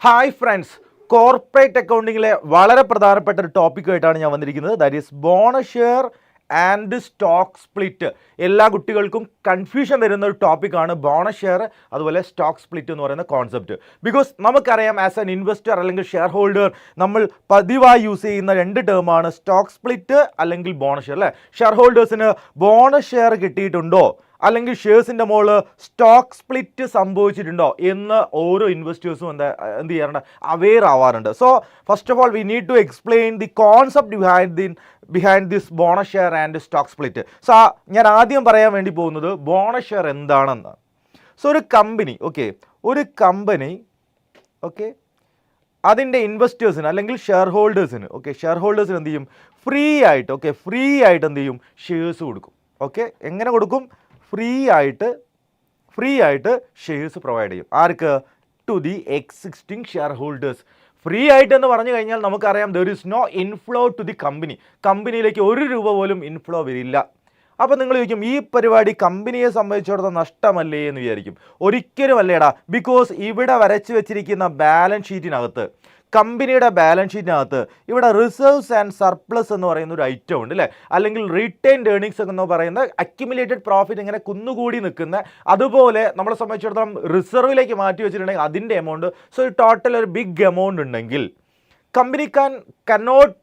Hi friends, corporate അക്കൗണ്ടിങ്ങിലെ വളരെ പ്രധാനപ്പെട്ട ഒരു ടോപ്പിക്കുമായിട്ടാണ് ഞാൻ വന്നിരിക്കുന്നത്. That is bonus share and stock split. എല്ലാ കുട്ടികൾക്കും കൺഫ്യൂഷൻ വരുന്ന ഒരു ടോപ്പിക്കാണ് ബോണസ് ഷെയർ അതുപോലെ സ്റ്റോക്ക് സ്പ്ലിറ്റ് എന്ന് പറയുന്ന കോൺസെപ്റ്റ്. ബിക്കോസ് നമുക്കറിയാം, ആസ് എൻ ഇൻവെസ്റ്റർ അല്ലെങ്കിൽ ഷെയർ ഹോൾഡർ നമ്മൾ പതിവായി യൂസ് ചെയ്യുന്ന രണ്ട് ടേമാണ് സ്റ്റോക്ക് സ്പ്ലിറ്റ് അല്ലെങ്കിൽ ബോണസ് ഷെയർ. അല്ലേ, ഷെയർ ഹോൾഡേഴ്സിന് ബോണസ് ഷെയർ കിട്ടിയിട്ടുണ്ടോ അല്ലെങ്കിൽ ഷെയർസിൻ്റെ മുകളിൽ സ്റ്റോക്ക് സ്പ്ലിറ്റ് സംഭവിച്ചിട്ടുണ്ടോ എന്ന് ഓരോ ഇൻവെസ്റ്റേഴ്സും എന്ത് ചെയ്യാറുണ്ട്, അവെയർ ആവാറുണ്ട്. So first of all we need to explain the concept behind this bonus share and stock split. So ഞാൻ ആദ്യം പറയാൻ വേണ്ടി പോകുന്നത് ബോണസ് ഷെയർ എന്താണെന്ന്. സോ ഒരു കമ്പനി അതിൻ്റെ ഇൻവെസ്റ്റേഴ്സിന് അല്ലെങ്കിൽ ഷെയർ ഹോൾഡേഴ്സിന് എന്ത് ചെയ്യും, ഫ്രീ ആയിട്ട് എന്ത് ചെയ്യും, ഷെയർസ് കൊടുക്കും. എങ്ങനെ കൊടുക്കും? ഫ്രീ ആയിട്ട് ഷെയർസ് പ്രൊവൈഡ് ചെയ്യും. ആർക്ക്? To the existing shareholders. Free ആയിട്ട് എന്ന് പറഞ്ഞു കഴിഞ്ഞാൽ നമുക്കറിയാം, there is no inflow to the കമ്പനിയിലേക്ക് ഒരു രൂപ പോലും ഇൻഫ്ലോ വരില്ല. അപ്പോൾ നിങ്ങൾ ചോദിക്കും, ഈ പരിപാടി കമ്പനിയെ സംബന്ധിച്ചിടത്തോളം നഷ്ടമല്ലേ എന്ന് വിചാരിക്കും. ഒരിക്കലും അല്ലേടാ. ബിക്കോസ് ഇവിടെ വരച്ച് വെച്ചിരിക്കുന്ന ബാലൻസ് ഷീറ്റിനകത്ത്, കമ്പനിയുടെ ബാലൻസ് ഷീറ്റിനകത്ത് ഇവിടെ റിസർവ്സ് ആൻഡ് സർപ്ലസ് എന്ന് പറയുന്ന ഒരു ഐറ്റം ഉണ്ട്, അല്ലേ? അല്ലെങ്കിൽ റീറ്റെയിൻഡ് ഏർണിങ്സ് എന്ന് പറയുന്ന അക്യുമുലേറ്റഡ് പ്രോഫിറ്റ് ഇങ്ങനെ കുന്നുകൂടി നിൽക്കുന്ന, അതുപോലെ നമ്മളെ സംബന്ധിച്ചിടത്തോളം റിസർവിലേക്ക് മാറ്റി വെച്ചിട്ടുണ്ടെങ്കിൽ അതിൻ്റെ എമൗണ്ട്. സോ ടോട്ടൽ ഒരു ബിഗ് എമൗണ്ട് ഉണ്ടെങ്കിൽ company cannot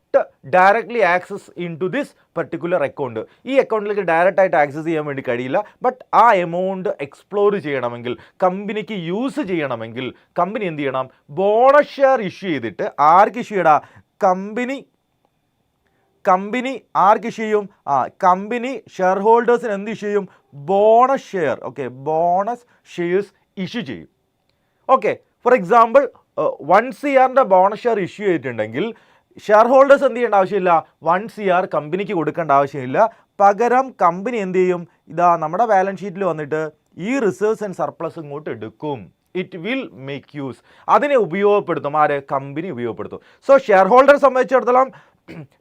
directly access in to this particular account. ഈ അക്കൗണ്ടിലേക്ക് ഡയറക്റ്റ് ആയിട്ട് ആക്സസ് ചെയ്യാൻ വേണ്ടി കഴിയില്ല. ബട്ട് ആ എമൗണ്ട് എക്സ്പ്ലോർ ചെയ്യണമെങ്കിൽ, കമ്പനിക്ക് യൂസ് ചെയ്യണമെങ്കിൽ കമ്പനി എന്ത് ചെയ്യണം? ബോണസ് ഷെയർ ഇഷ്യൂ ചെയ്തിട്ട് ആർക്ക് ഇഷ്യൂ ചെയ്യടാ? കമ്പനി ആർക്ക് ഇഷ്യൂ ചെയ്യും? കമ്പനി ഷെയർ ഹോൾഡേഴ്സിന് എന്ത് ഇഷ്യൂ ചെയ്യും? Bonus share. Bonus shares issue ചെയ്യും. For example 1 CR bonus share issue ചെയ്തിട്ടുണ്ടെങ്കിൽ ഷെയർ ഹോൾഡേഴ്സ് എന്ത് ചെയ്യേണ്ട ആവശ്യമില്ല, 1 CR കമ്പനിക്ക് കൊടുക്കേണ്ട ആവശ്യമില്ല. പകരം കമ്പനി എന്ത് ചെയ്യും? ഇതാ നമ്മുടെ ബാലൻസ് ഷീറ്റിൽ വന്നിട്ട് ഈ റിസർവ്സ് ആൻഡ് സർപ്ലസ് ഇങ്ങോട്ട് എടുക്കും. It will make use. അതിനെ ഉപയോഗപ്പെടുത്തും. ആര്? കമ്പനി ഉപയോഗപ്പെടുത്തും. സോ ഷെയർ ഹോൾഡറെ സംബന്ധിച്ചിടത്തോളം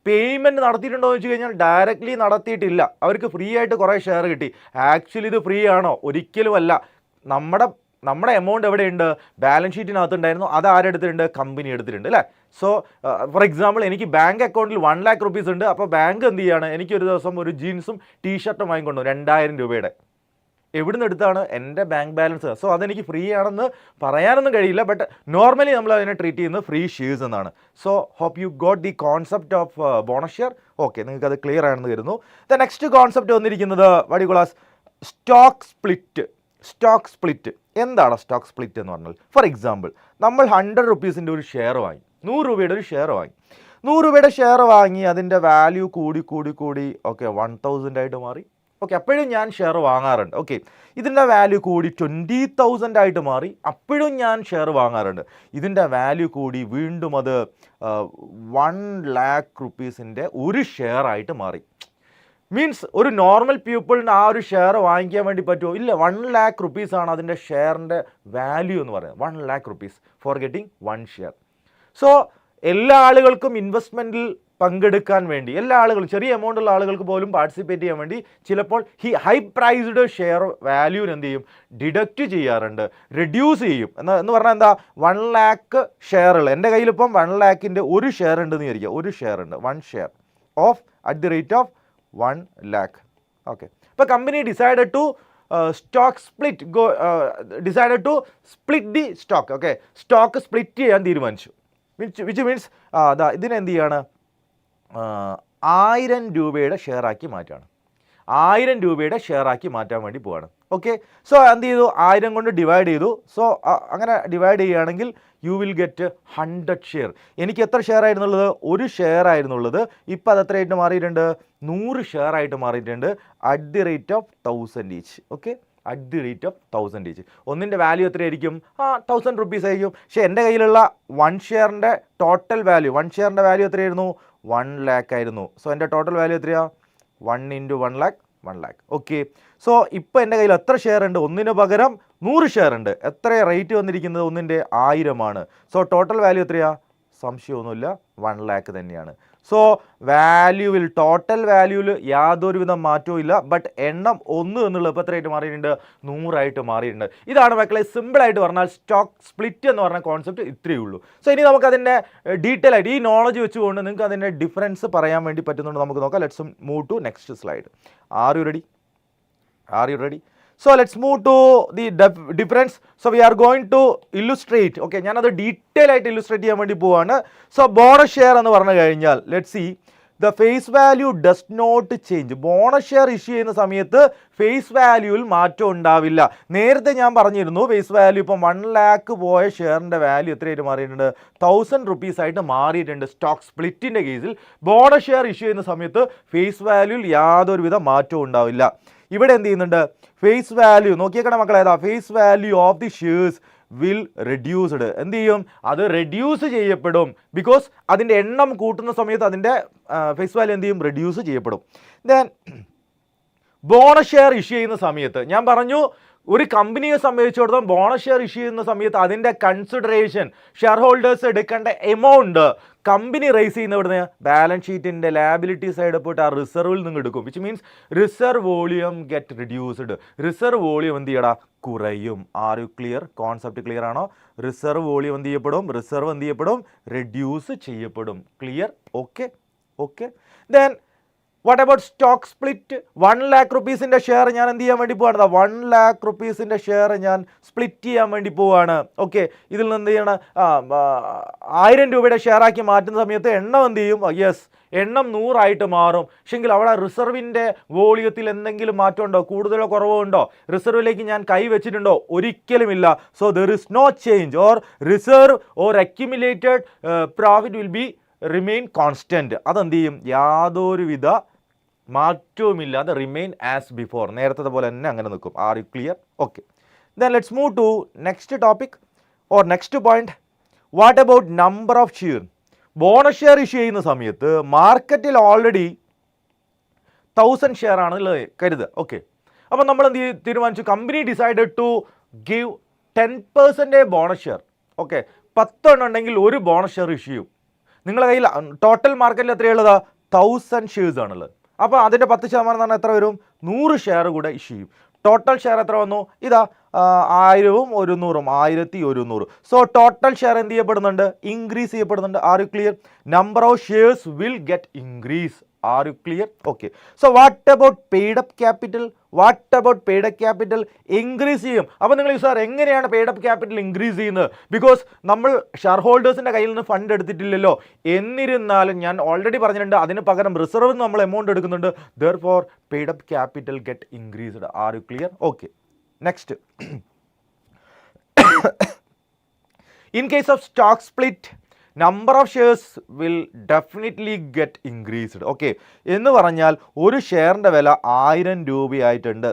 പേയ്മെൻറ്റ് നടത്തിയിട്ടുണ്ടോ എന്ന് വെച്ച് കഴിഞ്ഞാൽ ഡയറക്റ്റ്ലി നടത്തിയിട്ടില്ല. അവർക്ക് ഫ്രീ ആയിട്ട് കുറേ ഷെയർ കിട്ടി. ആക്ച്വലി ഇത് ഫ്രീ ആണോ? ഒരിക്കലും അല്ല. നമ്മുടെ എമൗണ്ട് എവിടെയുണ്ട്? ബാലൻസ് ഷീറ്റിനകത്തുണ്ടായിരുന്നു. അത് ആരെടുത്തിട്ടുണ്ട്? കമ്പനി എടുത്തിട്ടുണ്ട്, അല്ലേ? സോ ഫോർ എക്സാമ്പിൾ എനിക്ക് ബാങ്ക് അക്കൗണ്ടിൽ 1 lakh rupees ഉണ്ട്. അപ്പോൾ ബാങ്ക് എന്ത് ചെയ്യാണ്? എനിക്കൊരു ദിവസം ഒരു ജീൻസും ടീഷർട്ടും വാങ്ങിക്കൊണ്ടു 2000 രൂപയുടെ. എവിടുന്ന് എടുത്താണ്? എൻ്റെ ബാങ്ക് ബാലൻസ്. സോ അതെനിക്ക് ഫ്രീ ആണെന്ന് പറയാനൊന്നും കഴിയില്ല. ബട്ട് നോർമലി നമ്മൾ അതിനെ ട്രീറ്റ് ചെയ്യുന്നത് ഫ്രീ ഷെയർസ് എന്നാണ്. So hope you got the concept of bonus share. നിങ്ങൾക്ക് അത് ക്ലിയർ ആണെന്ന് കരുതുന്നു. ദ നെക്സ്റ്റ് കോൺസെപ്റ്റ് വന്നിരിക്കുന്നത് വടികുളാസ് സ്റ്റോക്ക് സ്പ്ലിറ്റ്. എന്താണ് സ്റ്റോക്ക് സ്പ്ലിറ്റ് എന്ന് പറഞ്ഞാൽ? ഫോർ എക്സാമ്പിൾ നമ്മൾ 100 rupees ഒരു ഷെയർ വാങ്ങി, 100 രൂപയുടെ ഒരു ഷെയർ വാങ്ങി. 100 രൂപയുടെ ഷെയർ വാങ്ങി, അതിൻ്റെ വാല്യൂ കൂടി 1000 ആയിട്ട് മാറി. അപ്പോഴും ഞാൻ ഷെയർ വാങ്ങാറുണ്ട്. ഇതിൻ്റെ വാല്യൂ കൂടി 20,000 ആയിട്ട് മാറി. അപ്പോഴും ഞാൻ ഷെയർ വാങ്ങാറുണ്ട്. ഇതിൻ്റെ വാല്യൂ കൂടി വീണ്ടും അത് 1 lakh rupees ഒരു ഷെയർ ആയിട്ട് മാറി. മീൻസ് ഒരു നോർമൽ പീപ്പിളിന് ആ ഒരു ഷെയർ വാങ്ങിക്കാൻ വേണ്ടി പറ്റുമോ? ഇല്ല. 1 lakh rupees ആണ് അതിൻ്റെ ഷെയറിൻ്റെ വാല്യൂ എന്ന് പറയുന്നത്. 1 lakh rupees for getting 1 share. So എല്ലാ ആളുകൾക്കും ഇൻവെസ്റ്റ്മെൻറ്റിൽ പങ്കെടുക്കാൻ വേണ്ടി, എല്ലാ ആളുകളും, ചെറിയ എമൗണ്ട് ഉള്ള ആളുകൾക്ക് പോലും പാർട്ടിസിപ്പേറ്റ് ചെയ്യാൻ വേണ്ടി ചിലപ്പോൾ ഹൈ പ്രൈസ്ഡ് ഷെയർ വാല്യൂവിന് എന്ത് ചെയ്യും? ഡിഡക്റ്റ് ചെയ്യാറുണ്ട്, റെഡ്യൂസ് ചെയ്യും. എന്ന് പറഞ്ഞാൽ എന്താ? 1 lakh ഷെയറുകൾ എൻ്റെ കയ്യിലിപ്പം 1 lakh ഒരു ഷെയർ ഉണ്ടെന്ന് വിചാരിക്കുക. ഒരു ഷെയർ ഉണ്ട്, 1 share of at the rate of 1 lakh. ഇപ്പോൾ company decided to split the stock. Stock split ചെയ്യാൻ തീരുമാനിച്ചു. വിച്ച് മീൻസ് ഇതിനെന്ത് ചെയ്യാണ്? 1000 രൂപയുടെ ഷെയറാക്കി മാറ്റുകയാണ്. 1000 രൂപയുടെ ഷെയറാക്കി മാറ്റാൻ വേണ്ടി പോവാണ്. സോ എന്ത് ചെയ്തു? 1000 കൊണ്ട് ഡിവൈഡ് ചെയ്തു. സോ അങ്ങനെ ഡിവൈഡ് ചെയ്യുകയാണെങ്കിൽ യു വിൽ ഗെറ്റ് 100 ഷെയർ. എനിക്ക് എത്ര ഷെയർ ആയിരുന്നുള്ളത്? ഒരു ഷെയർ ആയിരുന്നുള്ളത്. ഇപ്പോൾ അത് എത്രയായിട്ട് മാറിയിട്ടുണ്ട്? 100 ഷെയർ ആയിട്ട് മാറിയിട്ടുണ്ട്. At the rate of 1000 each. At the rate of 1000 each. ഒന്നിൻ്റെ വാല്യൂ എത്രയായിരിക്കും? 1000 rupees ആയിരിക്കും. പക്ഷേ എൻ്റെ കയ്യിലുള്ള 1 ഷെയറിൻ്റെ ടോട്ടൽ വാല്യൂ, 1 ഷെയറിൻ്റെ വാല്യൂ എത്രയായിരുന്നു? 1 lakh ആയിരുന്നു. സോ എൻ്റെ ടോട്ടൽ വാല്യൂ എത്രയാണ്? 1 into 1 lakh. സോ ഇപ്പോൾ എൻ്റെ കയ്യിൽ എത്ര ഷെയർ ഉണ്ട്? ഒന്നിന് പകരം 100 ഷെയർ ഉണ്ട്. എത്ര റേറ്റ് വന്നിരിക്കുന്നത്? ഒന്നിൻ്റെ 1000 ആണ്. സോ ടോട്ടൽ വാല്യൂ എത്രയാണ്? സംശയമൊന്നുമില്ല, 1 lakh തന്നെയാണ്. സോ വാല്യൂവിൽ ടോട്ടൽ വാല്യൂവിൽ യാതൊരുവിധ മാറ്റവും ഇല്ല. ബട്ട് എണ്ണം 1 എന്നുള്ളത് ഇപ്പോൾ എത്രയായിട്ട് മാറിയിട്ടുണ്ട്? 100 മാറിയിട്ടുണ്ട്. ഇതാണ് മക്കളെ സിമ്പിളായിട്ട് പറഞ്ഞാൽ സ്റ്റോക്ക് സ്പ്ലിറ്റ് എന്ന് പറഞ്ഞ കോൺസെപ്റ്റ് ഇത്രയേ ഉള്ളൂ. സോ ഇനി നമുക്ക് അതിൻ്റെ ഡീറ്റെയിൽ ആയിട്ട് ഈ നോളജ് വെച്ചുകൊണ്ട് നിങ്ങൾക്ക് അതിൻ്റെ ഡിഫറൻസ് പറയാൻ വേണ്ടി പറ്റുന്നുണ്ട് നമുക്ക് നോക്കാം. Let's move to next slide. Are you ready? So let's move to the difference. So we are going to illustrate. Okay, ഞാനത് ഡീറ്റെയിൽ ആയിട്ട് ഇല്ലുസ്ട്രേറ്റ് ചെയ്യാൻ വേണ്ടി പോവാണ്. സോ ബോണസ് ഷെയർ എന്ന് പറഞ്ഞു കഴിഞ്ഞാൽ let see the face value does not change. Bonus share issue ചെയ്യുന്ന സമയത്ത് ഫേസ് വാല്യൂവിൽ മാറ്റം ഉണ്ടാവില്ല. നേരത്തെ ഞാൻ പറഞ്ഞിരുന്നു ഫേസ് വാല്യൂ ഇപ്പം 1 lakh പോയ ഷെയറിൻ്റെ വാല്യൂ എത്രയായിട്ട് മാറിയിട്ടുണ്ട്? 1000 rupees ആയിട്ട് മാറിയിട്ടുണ്ട്. സ്റ്റോക്ക് സ്പ്ലിറ്റിൻ്റെ കേസിൽ ബോണസ് ഷെയർ ഇഷ്യൂ ചെയ്യുന്ന സമയത്ത് ഫേസ് വാല്യൂവിൽ യാതൊരുവിധ മാറ്റവും ഉണ്ടാവില്ല. ഇവിടെ എന്ത് ചെയ്യുന്നുണ്ട്? ഫേസ് വാല്യൂ നോക്കിയേക്കണം മക്കളെ, ഏതാ face value of the shares will reduced. എന്ത് ചെയ്യും? അത് റെഡ്യൂസ് ചെയ്യപ്പെടും. ബിക്കോസ് അതിൻ്റെ എണ്ണം കൂട്ടുന്ന സമയത്ത് അതിൻ്റെ ഫേസ് വാല്യൂ എന്ത് ചെയ്യും? റെഡ്യൂസ് ചെയ്യപ്പെടും. ദെൻ ബോണസ് ഷെയർ ഇഷ്യൂ ചെയ്യുന്ന സമയത്ത് ഞാൻ പറഞ്ഞു ഒരു കമ്പനിയെ സംബന്ധിച്ചിടത്തോളം ബോണസ് ഷെയർ ഇഷ്യൂ ചെയ്യുന്ന സമയത്ത് അതിൻ്റെ കൺസിഡറേഷൻ ഷെയർ ഹോൾഡേഴ്സ് എടുക്കേണ്ട എമൗണ്ട് കമ്പനി റേസ് ചെയ്യുന്ന ഇവിടുന്ന് ബാലൻസ് ഷീറ്റിൻ്റെ ലാബിലിറ്റി സൈഡ് പോയിട്ട് ആ റിസർവിൽ നിന്ന് എടുക്കും. Which means reserve volume get reduced. Reserve volume എന്ത് ചെയ്യടാ? കുറയും. Are you clear? Concept clear ആണോ? റിസർവ് വോളിയം എന്ത് ചെയ്യപ്പെടും? റിസർവ് എന്ത് ചെയ്യപ്പെടും? റെഡ്യൂസ് ചെയ്യപ്പെടും. Clear? Okay. Then what about stock split? 1 lakh rupeesൻ്റെ ഷെയർ ഞാൻ എന്ത് ചെയ്യാൻ വേണ്ടി പോവാണ്? 1 lakh rupeesൻ്റെ ഷെയർ ഞാൻ സ്പ്ലിറ്റ് ചെയ്യാൻ വേണ്ടി പോവാണ്. ഓക്കെ, ഇതിൽ നിന്ന് എന്ത് ചെയ്യണം? 1000 രൂപയുടെ ഷെയർ ആക്കി മാറ്റുന്ന സമയത്ത് എണ്ണം എന്ത് ചെയ്യും? യെസ്, എണ്ണം 100 മാറും. പക്ഷെങ്കിൽ അവിടെ റിസർവിൻ്റെ വോളിയത്തിൽ എന്തെങ്കിലും മാറ്റമുണ്ടോ? കൂടുതലോ കുറവോ ഉണ്ടോ? റിസർവിലേക്ക് ഞാൻ കൈ വെച്ചിട്ടുണ്ടോ? ഒരിക്കലുമില്ല. So there is no change or reserve or accumulated profit will be remain constant. അതെന്ത് ചെയ്യും? യാതൊരുവിധ മാറ്റവുമില്ലാതെ റിമെയിൻ ആസ് ബിഫോർ, നേരത്തെ പോലെ തന്നെ അങ്ങനെ നിൽക്കും. Are you clear? Okay. Then let's move to next topic or next point. What about number of share? Bonus share issue ചെയ്യുന്ന സമയത്ത് മാർക്കറ്റിൽ ഓൾറെഡി 1000 ഷെയർ ആണുള്ളത് കരുതുക. ഓക്കെ, അപ്പോൾ നമ്മൾ എന്ത് തീരുമാനിച്ചു? Company decided to give 10% bonus share. Okay, 10 എണ്ണം ഉണ്ടെങ്കിൽ ഒരു ബോണസ് ഷെയർ ഇഷ്യൂ ചെയ്യും. നിങ്ങളുടെ കയ്യിൽ ടോട്ടൽ മാർക്കറ്റിൽ എത്രയുള്ളത്? 1000 ഷെയർസ് ആണുള്ളത്. അപ്പോൾ അതിൻ്റെ 10% എന്ന് പറഞ്ഞാൽ എത്ര വരും? 100 ഷെയർ കൂടെ ഇഷ്യൂ ചെയ്യും. ടോട്ടൽ ഷെയർ എത്ര വന്നു? ഇതാ 1000ഉം 100ഉം 1100. സോ ടോട്ടൽ ഷെയർ എന്ത് ചെയ്യപ്പെടുന്നുണ്ട്? ഇൻക്രീസ് ചെയ്യപ്പെടുന്നുണ്ട്. R you clear? Number of shares will get increase. R you clear? Okay. So what about paid up capital? Paid up capital increase ചെയ്യും. അപ്പോൾ നിങ്ങൾ സാർ എങ്ങനെയാണ് പെയ്ഡ് അപ്പ് ക്യാപിറ്റൽ ഇൻക്രീസ് ചെയ്യുന്നത്? Because നമ്മൾ share ഹോൾഡേഴ്സിൻ്റെ കയ്യിൽ നിന്ന് fund എടുത്തിട്ടില്ലല്ലോ. എന്നിരുന്നാലും ഞാൻ ഓൾറെഡി പറഞ്ഞിട്ടുണ്ട് അതിന് പകരം റിസർവ് നമ്മൾ എമൗണ്ട് എടുക്കുന്നുണ്ട്. Therefore paid up capital get increased. R you clear? Okay. Next, in case of stock split number of shares will definitely get increased. Okay, എന്ന് പറഞ്ഞാൽ ഒരു ഷെയറിൻ്റെ വില 1000 രൂപയായിട്ടുണ്ട്.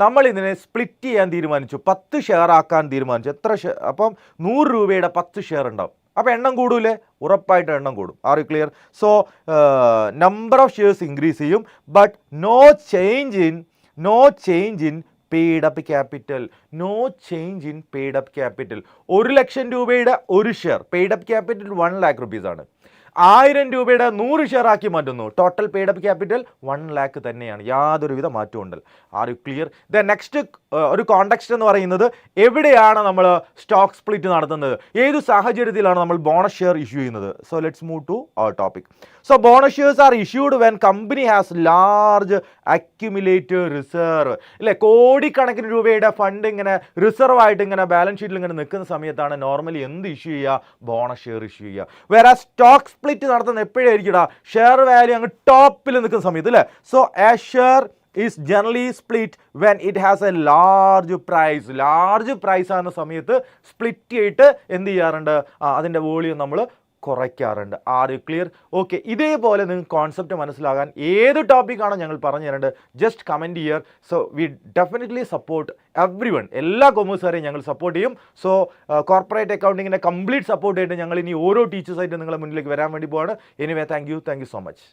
നമ്മൾ ഇതിനെ സ്പ്ലിറ്റ് ചെയ്യാൻ തീരുമാനിച്ചു, 10 ഷെയർ ആക്കാൻ തീരുമാനിച്ചു. എത്ര ഷെയർ? അപ്പം 100 രൂപയുടെ 10 ഷെയർ ഉണ്ടാവും. അപ്പോൾ എണ്ണം കൂടൂലേ? ഉറപ്പായിട്ട് എണ്ണം കൂടും. Are you clear? So number of shares increase ചെയ്യും. But no change in paid up capital. No change in paid up capital. 1 ലക്ഷം രൂപയുടെ ഒരു share, paid up capital 1 lakh rupees ആണ്. 1000 രൂപയുടെ 100 ഷെയർ ആക്കി മാറ്റുന്നു. Total paid up capital 1 lakh തന്നെയാണ്. യാതൊരുവിധ മാറ്റവും ഉണ്ട്. R you clear? The next ഒരു കോണ്ടെക്സ്റ്റ് എന്ന് പറയുന്നത് എവിടെയാണ് നമ്മൾ സ്റ്റോക്ക് സ്പ്ലിറ്റ് നടത്തുന്നത്? ഏത് സാഹചര്യത്തിലാണ് നമ്മൾ ബോണസ് ഷെയർ ഇഷ്യൂ ചെയ്യുന്നത്? So let's move to our topic. So bonus shares are issued when company has large accumulated reserve. ഇല്ലേ, കോടിക്കണക്കിന് രൂപയുടെ ഫണ്ട് ഇങ്ങനെ റിസർവ് ആയിട്ട് ഇങ്ങനെ ബാലൻസ് ഷീറ്റിൽ ഇങ്ങനെ നിൽക്കുന്ന സമയത്താണ് നോർമലി എന്ത് ഇഷ്യൂ ചെയ്യുക? ബോണസ് ഷെയർ ഇഷ്യൂ ചെയ്യുക. വേറെ സ്റ്റോക്ക് സ്പ്ലിറ്റ് നടത്തുന്നത് എപ്പോഴായിരിക്കും? ഷെയർ വാല്യൂ അങ്ങ് ടോപ്പിൽ നിൽക്കുന്ന സമയത്ത് അല്ലേ. So a share is generally split when it has a large price ആകുന്ന സമയത്ത് സ്പ്ലിറ്റ് ചെയ്തിട്ട് എന്ത് ചെയ്യാറുണ്ട്? അതിൻ്റെ വോളിയം നമ്മൾ കുറയ്ക്കാറുണ്ട്. Are you clear? ഓക്കെ. ഇതേപോലെ നിങ്ങൾക്ക് കോൺസെപ്റ്റ് മനസ്സിലാകാൻ ഏത് ടോപ്പിക്കാണോ ഞങ്ങൾ പറഞ്ഞു തരേണ്ടത് ജസ്റ്റ് കമൻറ്റ് ചെയ്യുക. So we definitely support everyone. എല്ലാ കൊമേഴ്സുകാരെയും ഞങ്ങൾ സപ്പോർട്ട് ചെയ്യും. സോ കോർപ്പറേറ്റ് അക്കൗണ്ടിങ്ങിനെ കംപ്ലീറ്റ് സപ്പോർട്ട് ചെയ്തിട്ട് ഞങ്ങൾ ഇനി ഓരോ ടീച്ചേഴ്സായിട്ട് നിങ്ങളുടെ മുന്നിലേക്ക് വരാൻ വേണ്ടി പോവാണ്. Anyway thank you so much.